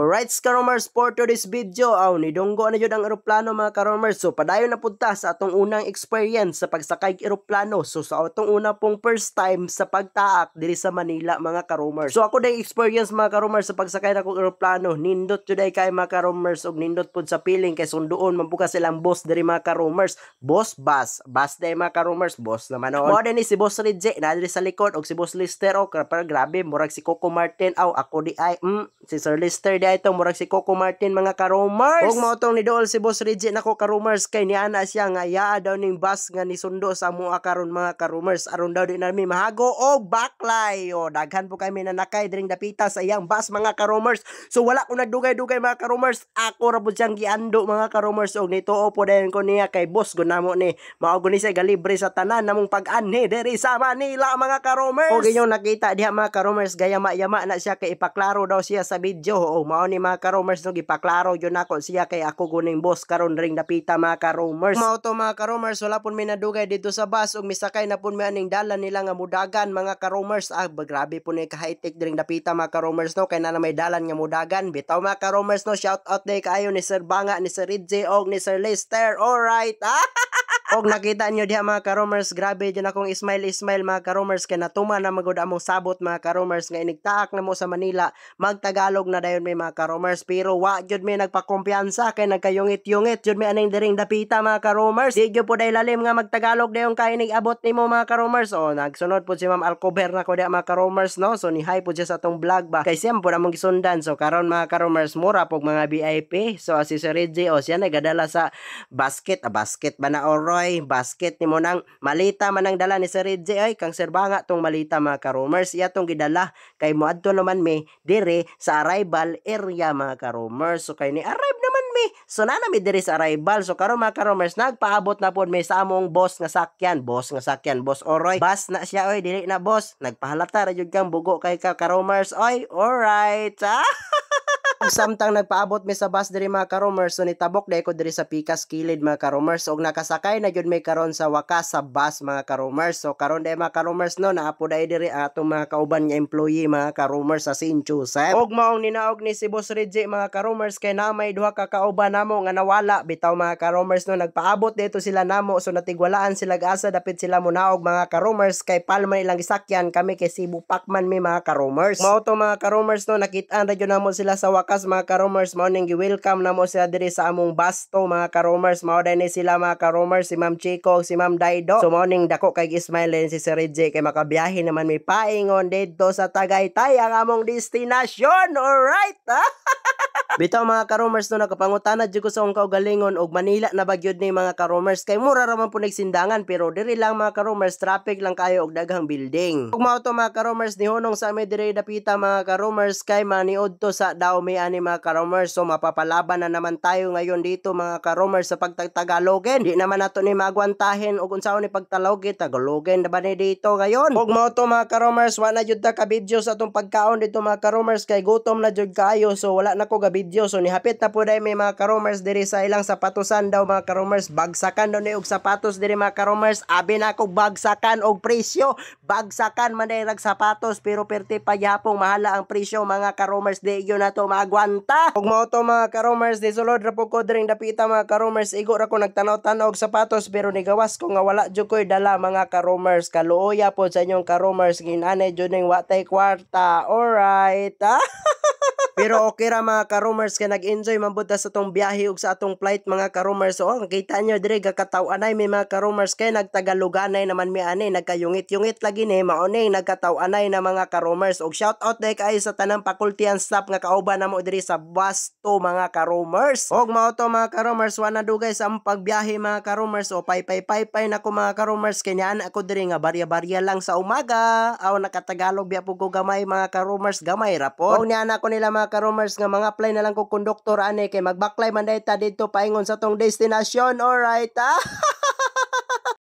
Alright, karomers, for today's video, nidunggo na yun ang eroplano mga karomers. So, padayon na punta sa atong unang experience sa pagsakay eroplano. So, sa atong una pong first time sa pagtaak diri sa Manila mga karomers. So, ako day experience mga karomers sa pagsakay na kong eroplano. Nindot today kay mga karomers og nindot pud sa piling kay sunduon mambuka silang boss diri mga karomers. Boss bus day mga karomers, boss naman noon. Mo din si Boss Ridge na diri sa likod og si Boss Lister pero grabe murag si Coco Martin ako di ay si Sir Lister di ay itong murag si Coco Martin mga karomers. Huwag mo itong nidool si Boss Reggie nako karomers kay niana siya nga yaa daw ning bus nga nisundo sa mua karon mga karomers aron daw di nami mahago og baklay. O daghan po kami nanakay diring dapita sa iyang bus mga karomers. So wala ko nagdugay-dugay mga karomers. Ako ra pud siyang giando mga karomers og nituo po dayon ko niya kay boss gunamo ni mao guni siya galibre sa tanan namong pag-anhi diri sa Manila mga karomers. Og inyong nakita diha mga karomers gayama-yama na siya kay ipaklaro daw siya sa video. O mao ni mga karomers no gipaklaro yun ako siya kay ako guning boss karon ring dapita mga karomers. Mao to mga karomers wala pun mi nadugay dito sa bus og misakay na pun mi aning dalan nila nga mudagan mga karomers. Grabe po ni ka-high-tech ring dapita mga karomers no kay na may dalan nga mudagan. Bitaw mga karomers no shout out day kaayo ni Sir Banga, ni Sir Ridge og ni Sir Lester. Alright. Og nakita nyo diha mga karomers, grabe dyan akong smile mga karomers kay natuma na magud among sabot mga karomers nga inigtaak na mo sa Manila magtagalog na dayon may mga karomers pero wa jud may nagpakumpiyansa kay nagkayungit-yungit jud may aning diring dapita mga karomers. Di jud po day lalim nga magtagalog dayon kay abot nimo mga karomers. O nagsunod po si Ma'am Alcover na ko diha mga karomers no. So ni hi po siya sa atong vlog ba kay siyam po namong gisundan. So karon mga karomers mura pog mga VIP. So si Sir Reggie siya nagadala sa basket ba na basket ni mo nang malita man ang dala ni Sir Reggie ay kang Sir Banga tong malita mga karomers iya tong gidala kay moadto naman me dire sa arrival area mga karomers. So kay ni arrive naman me so na mi dire sa arrival. So karon mga karomers nagpaabot na pod may sa among boss nga sakyan boss Oroy bus na siya oy dili na boss nagpahalata ra jud kang bugo kay ka karomers oy. Alright samtang nagpaabot mi sa bus diri mga karomers so nitabok dai ko diri sa pikas kilid mga karomers og nakasakay na gyud may karon sa wakas sa bus mga karomers. So karon dai mga karomers no naapo dai diri atong mga kauban nga employee mga karomers sa St. Joseph. Og maong ninaog ni si Boss Reggie mga karomers kay na may duha ka kauban namo nga nawala bitaw mga karomers no nagpaabot dito sila namo so natigwalaan sila asa dapit sila munaog mga karomers kay palma ilang gisakyan kami kay Cebu Pacman mi mga karomers. Mao to mga karomers no nakit-an ra gyud namo sila sa wakas mga karomers mao ning gi-welcome na mo sila diri sa among basto mga karomers. Mao din sila mga karomers si Ma'am Chico si Ma'am Daido. So mao ning dako kay Ismail din si Sir Reggie kay makabiyahe naman may paingon didto sa Tagaytay ang among destinasyon. Alright bitaw mga karomers no nakapangutana jud ko sa akong kaugalingon og Manila na bagyod ni mga karomers kay mura ra man po nagsindangan pero diri lang mga karomers traffic lang kayo og daghang building. Ug mao to mga karomers nihunong sa amin diri dapita mga karomers kay maniud to sa Dawme ani mga karomers. So mapapalaban na naman tayo ngayon dito mga karomers sa pagtagtagalogen. Di naman nato ni magwantahin og unsaon ni pagtalogin Tagalogen na ba ni dito ngayon. Ug mao to mga karomers wa na jud ta ka video sa atong pagkaon dito mga karomers kay gutom na jud kayo so wala na ko ga video. So nihapit na po dai may mga karomers diri sa ilang sapatosan daw mga karomers. Bagsakan daw ni og sapatos diri mga karomers. Abi na ko bagsakan og presyo. Bagsakan man dai rag sapatos pero perti pa yapong mahala ang presyo mga karomers. Di yun na to magwanta. Ug mao to mga karomers di sulod ra po ko diring dapita mga karomers. Igo ra ko nagtanaw-tanaw og sapatos pero nigawas ko nga wala jud koy dala mga karomers. Kaluoya po sa inyong karomers ginanay jud ning watay kwarta. Alright pero okay ra mga karomers kay nag-enjoy man pud sa atong biyahe ug sa atong flight mga karomers. So nakita nyo dire gakataw-anay may mga karomers kay nagtagaluganay naman mi ani nagkayungit-yungit lagi ni mao ni nagkataw-anay na mga karomers. Og shout out day kay sa tanang faculty and staff nga kauban namo diri sa bus to mga karomers. Og mao to mga karomers wa na dugay sa among pagbiyahe mga karomers. O pay na ko mga karomers kay niyan ako diri nga barya-barya lang sa umaga. Aw nakatagalog biya pud ko gamay mga karomers gamay ra po. Og niyan ako nila mga karomers nga mga play na lang ko konduktor ani kay magbaklay man dayta dito paingon sa tong destinasyon. Alright